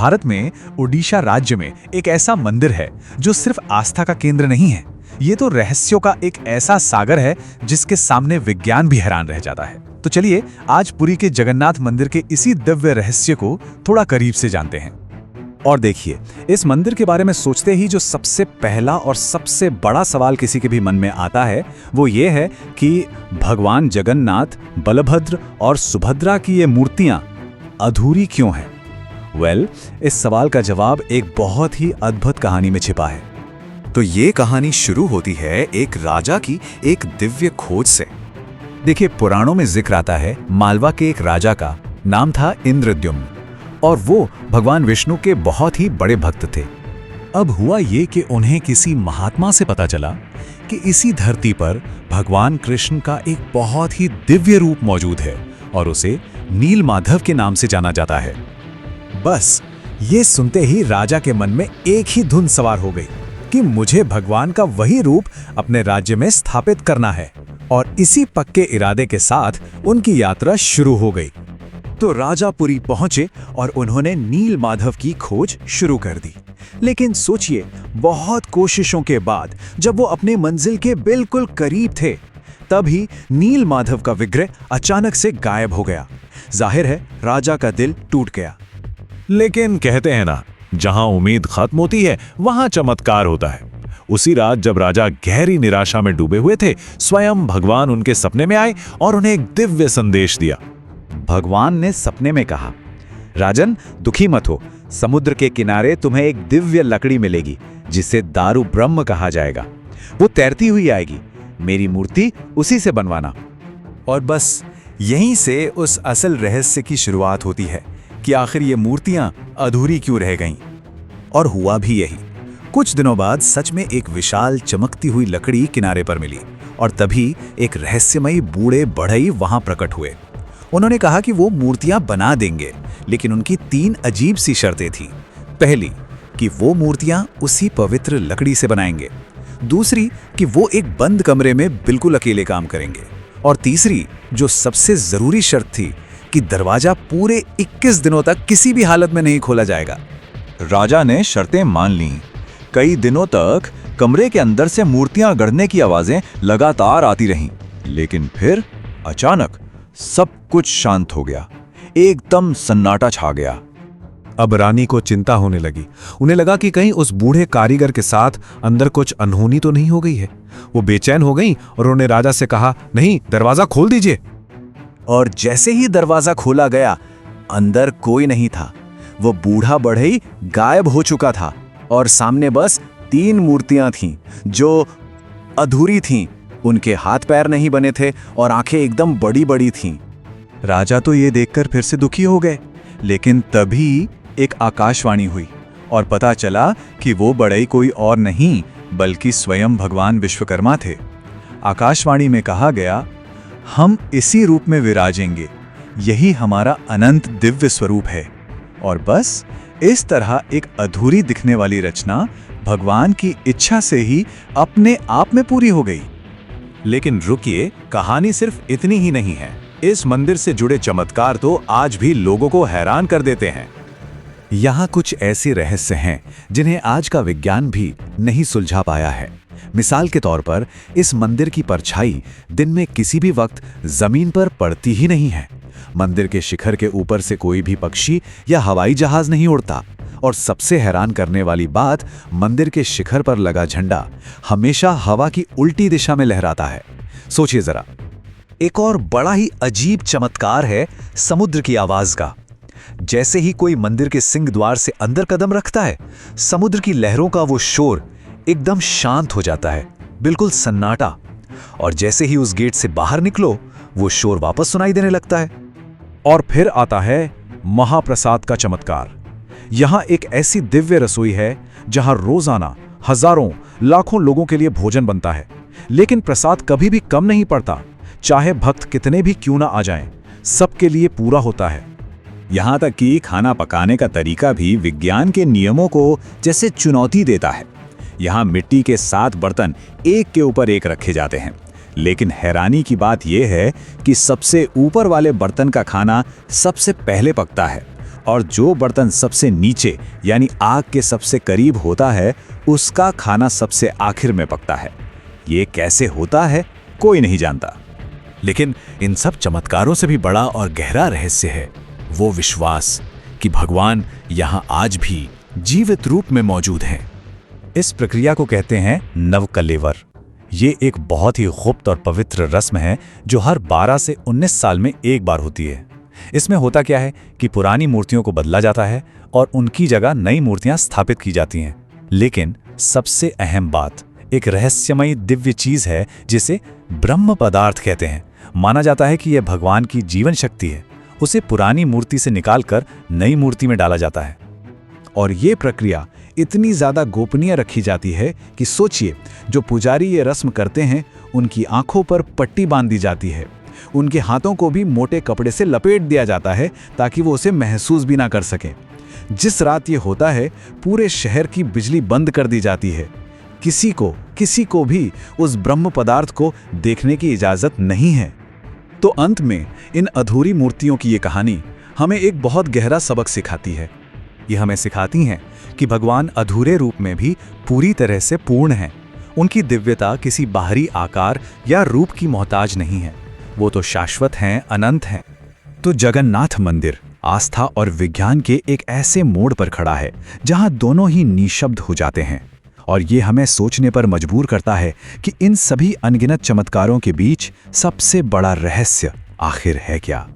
भारत में ओडिशा राज्य में एक ऐसा मंदिर है जो सिर्फ आस्था का केंद्र नहीं है, ये तो रहस्यों का एक ऐसा सागर है जिसके सामने विज्ञान भी हैरान रह जाता है। तो चलिए आज पुरी के जगन्नाथ मंदिर के इसी दिव्य रहस्य को थोड़ा करीब से जानते हैं। और देखिए, इस मंदिर के बारे में सोचते ही जो सबसे पहला और सबसे बड़ा सवाल किसी के भी मन में आता है वो ये है कि भगवान जगन्नाथ, बलभद्र और सुभद्रा की ये मूर्तियां अधूरी क्यों हैं? इस सवाल का जवाब एक बहुत ही अद्भुत कहानी में छिपा है। तो ये कहानी शुरू होती है एक राजा की एक दिव्य खोज से। देखिए, पुराणों में जिक्र आता है मालवा के एक राजा का नाम था इंद्रद्युम्न और वो भगवान विष्णु के बहुत ही बड़े भक्त थे। अब हुआ ये कि उन्हें किसी महात्मा से पता चला कि इसी धरती पर भगवान कृष्ण का एक बहुत ही दिव्य रूप मौजूद है और उसे नीलमाधव के नाम से जाना जाता है। बस ये सुनते ही राजा के मन में एक ही धुन सवार हो गई कि मुझे भगवान का वही रूप अपने राज्य में स्थापित करना है। और इसी पक्के इरादे के साथ उनकी यात्रा शुरू हो गई। तो राजा पुरी पहुंचे और उन्होंने नीलमाधव की खोज शुरू कर दी। लेकिन सोचिए, बहुत कोशिशों के बाद जब वो अपने मंजिल के बिल्कुल करीब थे, तभी नीलमाधव का विग्रह अचानक से गायब हो गया। जाहिर है राजा का दिल टूट गया। लेकिन कहते हैं ना, जहां उम्मीद खत्म होती है वहां चमत्कार होता है। उसी रात जब राजा गहरी निराशा में डूबे हुए थे, स्वयं भगवान उनके सपने में आए और उन्हें एक दिव्य संदेश दिया। भगवान ने सपने में कहा, राजन दुखी मत हो, समुद्र के किनारे तुम्हें एक दिव्य लकड़ी मिलेगी जिसे दारु ब्रह्म कहा जाएगा। वो तैरती हुई आएगी, मेरी मूर्ति उसी से बनवाना। और बस यहीं से उस असल रहस्य की शुरुआत होती है कि आखिर ये मूर्तियां अधूरी क्यों रह गईं। और हुआ भी यही। कुछ दिनों बाद सच में एक विशाल चमकती हुई लकड़ी किनारे पर मिली और तभी एक रहस्यमयी बूढ़े बढ़ई वहां प्रकट हुए। उन्होंने कहा कि वो मूर्तियां बना देंगे, लेकिन उनकी 3 अजीब सी शर्तें थीं। पहली, कि वो मूर्तियां उसी पवित्र लकड़ी से बनाएंगे। दूसरी, कि वो एक बंद कमरे में बिल्कुल अकेले काम करेंगे। और तीसरी, जो सबसे जरूरी शर्त थी, कि दरवाजा पूरे 21 दिनों तक किसी भी हालत में नहीं खोला जाएगा। राजा ने शर्तें मान लीं। कई दिनों तक कमरे के अंदर से मूर्तियां गढ़ने की आवाजें लगातार आती रहीं, लेकिन फिर अचानक सब कुछ शांत हो गया। एकदम सन्नाटा छा गया। अब रानी को चिंता होने लगी। उन्हें लगा कि कहीं उस बूढ़े कारीगर के साथ अंदर कुछ अनहोनी तो नहीं हो गई है। वो बेचैन हो गई और उन्होंने राजा से कहा, नहीं, दरवाजा खोल दीजिए। और जैसे ही दरवाजा खोला गया, अंदर कोई नहीं था। वो बूढ़ा बढ़ई गायब हो चुका था और सामने बस 3 मूर्तियां थीं जो अधूरी थीं। उनके हाथ पैर नहीं बने थे और आंखें एकदम बड़ी बड़ी थीं। राजा तो ये देखकर फिर से दुखी हो गए, लेकिन तभी एक आकाशवाणी हुई और पता चला कि वो बढ़ई कोई और नहीं बल्कि स्वयं भगवान विश्वकर्मा थे। आकाशवाणी में कहा गया, हम इसी रूप में विराजेंगे, यही हमारा अनंत दिव्य स्वरूप है। और बस इस तरह एक अधूरी दिखने वाली रचना भगवान की इच्छा से ही अपने आप में पूरी हो गई। लेकिन रुकिए, कहानी सिर्फ इतनी ही नहीं है। इस मंदिर से जुड़े चमत्कार तो आज भी लोगों को हैरान कर देते हैं। यहाँ कुछ ऐसे रहस्य हैं जिन्हें आज का विज्ञान भी नहीं सुलझा पाया है। मिसाल के तौर पर इस मंदिर की परछाई दिन में किसी भी वक्त जमीन पर पड़ती ही नहीं है। मंदिर के शिखर के ऊपर से कोई भी पक्षी या हवाई जहाज नहीं उड़ता। और सबसे हैरान करने वाली बात, मंदिर के शिखर पर लगा झंडा हमेशा हवा की उल्टी दिशा में लहराता है। सोचिए जरा। एक और बड़ा ही अजीब चमत्कार है समुद्र की आवाज का। जैसे ही कोई मंदिर के सिंह द्वार से अंदर कदम रखता है, समुद्र की लहरों का वो शोर एकदम शांत हो जाता है, बिल्कुल सन्नाटा। और जैसे ही उस गेट से बाहर निकलो, वो शोर वापस सुनाई देने लगता है। और फिर आता है महाप्रसाद का चमत्कार। यहां एक ऐसी दिव्य रसोई है जहां रोजाना हजारों लाखों लोगों के लिए भोजन बनता है, लेकिन प्रसाद कभी भी कम नहीं पड़ता। चाहे भक्त कितने भी क्यों ना आ जाएं, सबके लिए पूरा होता है। यहां तक कि खाना पकाने का तरीका भी विज्ञान के नियमों को जैसे चुनौती देता है। यहाँ मिट्टी के 7 बर्तन एक के ऊपर एक रखे जाते हैं, लेकिन हैरानी की बात यह है कि सबसे ऊपर वाले बर्तन का खाना सबसे पहले पकता है। और जो बर्तन सबसे नीचे यानी आग के सबसे करीब होता है उसका खाना सबसे आखिर में पकता है। ये कैसे होता है कोई नहीं जानता। लेकिन इन सब चमत्कारों से भी बड़ा और गहरा रहस्य है वो विश्वास कि भगवान यहाँ आज भी जीवित रूप में मौजूद हैं। इस प्रक्रिया को कहते हैं नवकलेवर। ये एक बहुत ही गुप्त और पवित्र रस्म है जो हर 12 से 19 साल में एक बार होती है। इसमें होता क्या है कि पुरानी मूर्तियों को बदला जाता है और उनकी जगह नई मूर्तियां स्थापित की जाती हैं। लेकिन सबसे अहम बात एक रहस्यमयी दिव्य चीज है जिसे ब्रह्म पदार्थ कहते हैं। माना जाता है कि यह भगवान की जीवन शक्ति है। उसे पुरानी मूर्ति से निकालकर नई मूर्ति में डाला जाता है। और ये प्रक्रिया इतनी ज़्यादा गोपनीय रखी जाती है कि सोचिए, जो पुजारी ये रस्म करते हैं उनकी आंखों पर पट्टी बांध दी जाती है, उनके हाथों को भी मोटे कपड़े से लपेट दिया जाता है ताकि वो उसे महसूस भी ना कर सकें। जिस रात ये होता है पूरे शहर की बिजली बंद कर दी जाती है। किसी को भी उस ब्रह्म पदार्थ को देखने की इजाज़त नहीं है। तो अंत में इन अधूरी मूर्तियों की ये कहानी हमें एक बहुत गहरा सबक सिखाती है। ये हमें सिखाती हैं कि भगवान अधूरे रूप में भी पूरी तरह से पूर्ण हैं। उनकी दिव्यता किसी बाहरी आकार या रूप की मोहताज नहीं है। वो तो शाश्वत हैं, अनंत हैं। तो जगन्नाथ मंदिर आस्था और विज्ञान के एक ऐसे मोड़ पर खड़ा है जहां दोनों ही निशब्द हो जाते हैं। और ये हमें सोचने पर मजबूर करता है कि इन सभी अनगिनत चमत्कारों के बीच सबसे बड़ा रहस्य आखिर है क्या।